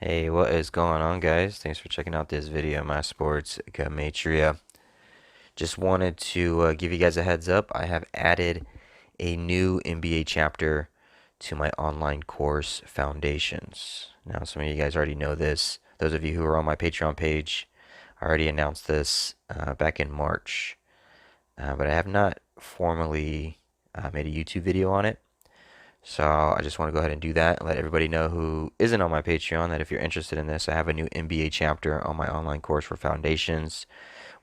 Hey, what is going on, guys? Thanks for checking out this video, my sports Gematria. Just wanted to give you guys a heads up. I have added a new NBA chapter to my online course, Foundations. Now, some of you guys already know this. Those of you who are on my Patreon page, I already announced this back in March, but I have not formally made a YouTube video on it. So I just want to go ahead and do that and let everybody know who isn't on my Patreon that if you're interested in this, I have a new MBA chapter on my online course for Foundations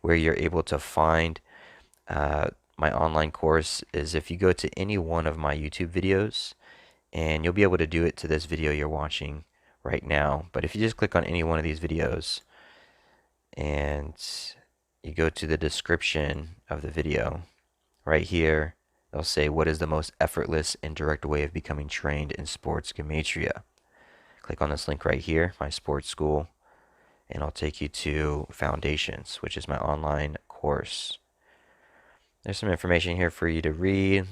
where you're able to find my online course is if you go to any one of my YouTube videos, and you'll be able to do it to this video you're watching right now. But if you just click on any one of these videos and you go to the description of the video right here, they'll say, what is the most effortless and direct way of becoming trained in sports gematria? Click on this link right here, my sports school, and I'll take you to Foundations, which is my online course. There's some information here for you to read,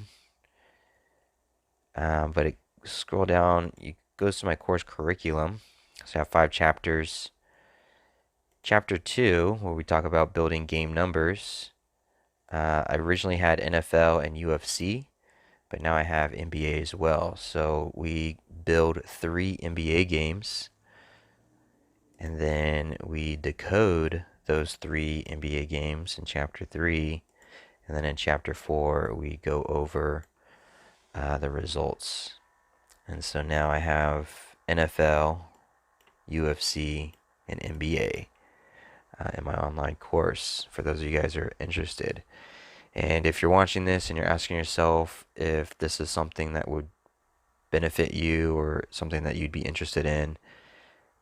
scroll down, it goes to my course curriculum. So I have 5 chapters. Chapter 2, where we talk about building game numbers. I originally had NFL and UFC, but now I have NBA as well. So we build 3 NBA games, and then we decode those 3 NBA games in chapter 3, and then in chapter 4 we go over the results. And so now I have NFL, UFC, and NBA in my online course for those of you guys who are interested. And if you're watching this and you're asking yourself if this is something that would benefit you or something that you'd be interested in,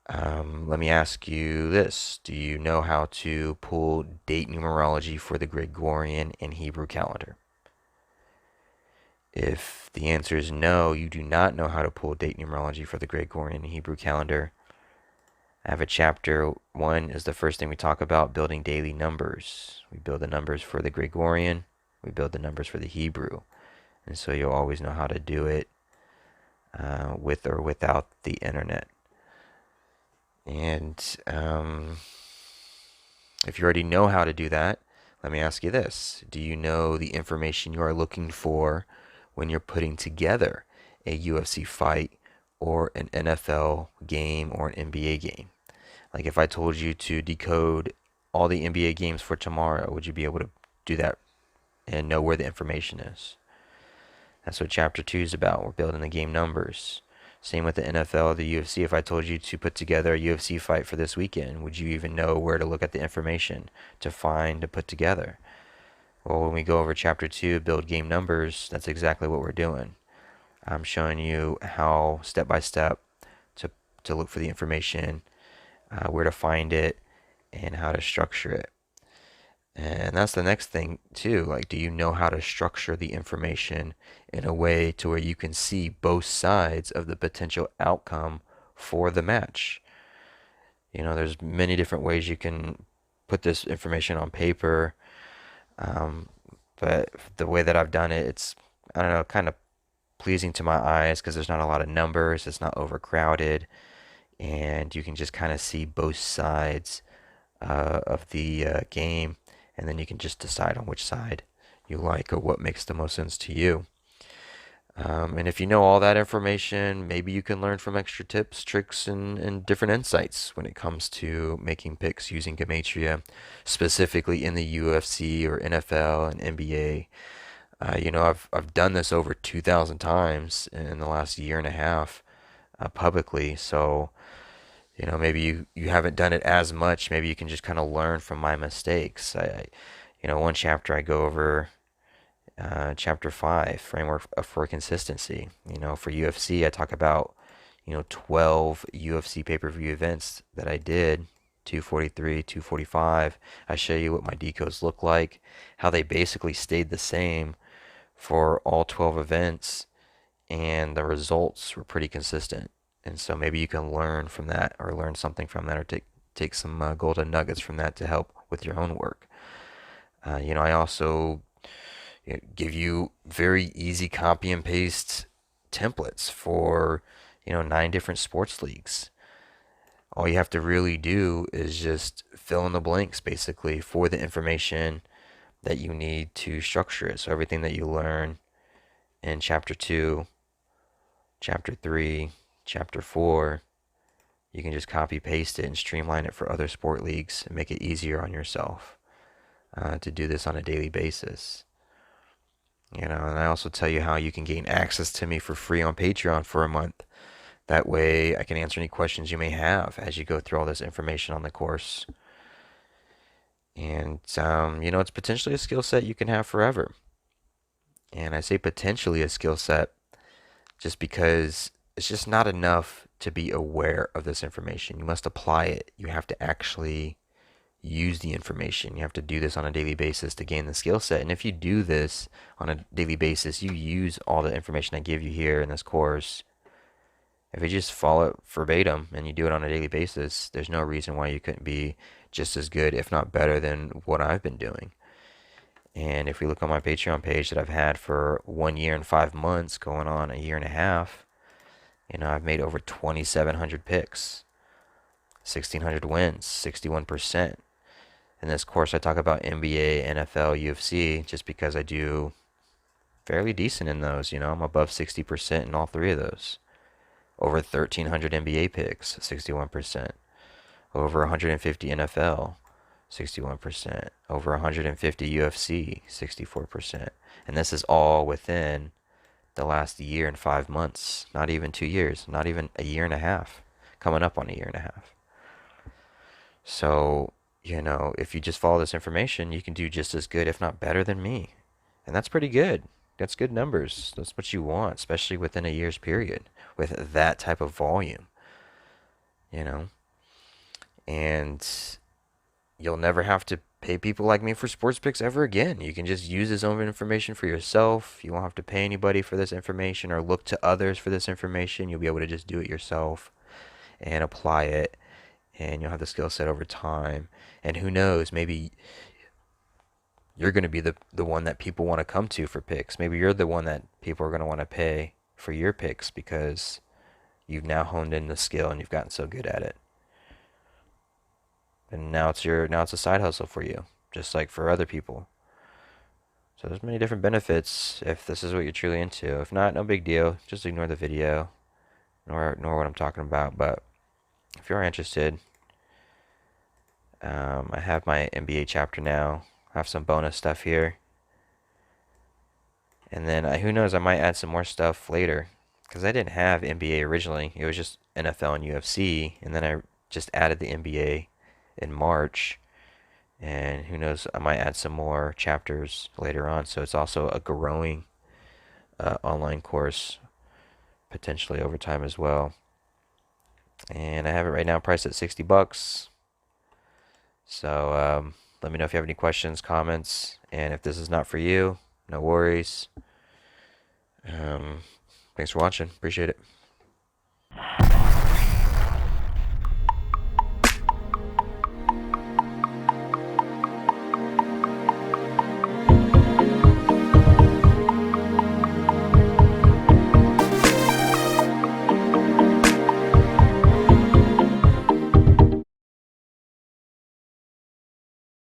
let me ask you this. Do you know how to pull date numerology for the Gregorian and Hebrew calendar? If the answer is no, you do not know how to pull date numerology for the Gregorian and Hebrew calendar, I have a chapter. 1 is the first thing we talk about, building daily numbers. We build the numbers for the Gregorian, we build the numbers for the Hebrew. And so you'll always know how to do it with or without the internet. And if you already know how to do that, let me ask you this. Do you know the information you are looking for when you're putting together a UFC fight or an NFL game or an NBA game? Like if I told you to decode all the NBA games for tomorrow, would you be able to do that and know where the information is? That's what chapter 2 is about. We're building the game numbers. Same with the NFL, the UFC. If I told you to put together a UFC fight for this weekend, would you even know where to look at the information to find, to put together? Well, when we go over chapter 2, build game numbers, that's exactly what we're doing. I'm showing you how step by step to look for the information, where to find it, and how to structure it. And that's the next thing too. Like, do you know how to structure the information in a way to where you can see both sides of the potential outcome for the match? There's many different ways you can put this information on paper, um, but the way that I've done it, it's, I don't know, kind of pleasing to my eyes because there's not a lot of numbers, it's not overcrowded, and you can just kind of see both sides of the game, and then you can just decide on which side you like or what makes the most sense to you. And if you know all that information, maybe you can learn from extra tips, tricks, and different insights when it comes to making picks using Gematria, specifically in the UFC or NFL and NBA. I've done this over 2,000 times in the last year and a half publicly, so maybe you haven't done it as much. Maybe you can just kind of learn from my mistakes. One chapter I go over, chapter 5, framework for consistency. For UFC, I talk about 12 UFC pay-per-view events that I did, 243, 245. I show you what my decodes look like, how they basically stayed the same for all 12 events, and the results were pretty consistent. And so maybe you can learn from that or learn something from that or take some golden nuggets from that to help with your own work. I also give you very easy copy and paste templates for 9 different sports leagues. All you have to really do is just fill in the blanks basically for the information that you need to structure it. So everything that you learn in chapter 2, chapter 3, chapter 4, you can just copy paste it and streamline it for other sport leagues and make it easier on yourself to do this on a daily basis. And I also tell you how you can gain access to me for free on Patreon for a month. That way I can answer any questions you may have as you go through all this information on the course. And, it's potentially a skill set you can have forever. And I say potentially a skill set just because it's just not enough to be aware of this information. You must apply it. You have to actually use the information. You have to do this on a daily basis to gain the skill set. And if you do this on a daily basis, you use all the information I give you here in this course. If you just follow it verbatim and you do it on a daily basis, there's no reason why you couldn't be just as good, if not better, than what I've been doing. And if we look on my Patreon page that I've had for 1 year and 5 months, going on a year and a half, I've made over 2,700 picks, 1,600 wins, 61%. In this course, I talk about NBA, NFL, UFC, just because I do fairly decent in those. I'm above 60% in all three of those. Over 1,300 NBA picks, 61%. Over 150 NFL, 61%. Over 150 UFC, 64%. And this is all within the last year and 5 months. Not even 2 years. Not even a year and a half. Coming up on a year and a half. So, if you just follow this information, you can do just as good, if not better than me. And that's pretty good. That's good numbers. That's what you want, especially within a year's period with that type of volume, you know? And you'll never have to pay people like me for sports picks ever again. You can just use this own information for yourself. You won't have to pay anybody for this information or look to others for this information. You'll be able to just do it yourself and apply it, and you'll have the skill set over time. And who knows, maybe you're going to be the one that people want to come to for picks. Maybe you're the one that people are going to want to pay for your picks because you've now honed in the skill and you've gotten so good at it. And now it's a side hustle for you, just like for other people. So there's many different benefits if this is what you're truly into. If not, no big deal. Just ignore the video, ignore what I'm talking about. But if you're interested, I have my NBA chapter now. I have some bonus stuff here. And then who knows, I might add some more stuff later. Because I didn't have NBA originally. It was just NFL and UFC. And then I just added the NBA in March. And who knows, I might add some more chapters later on. So it's also a growing online course, potentially over time as well. And I have it right now priced at $60. So let me know if you have any questions, comments. And if this is not for you, no worries. Thanks for watching. Appreciate it.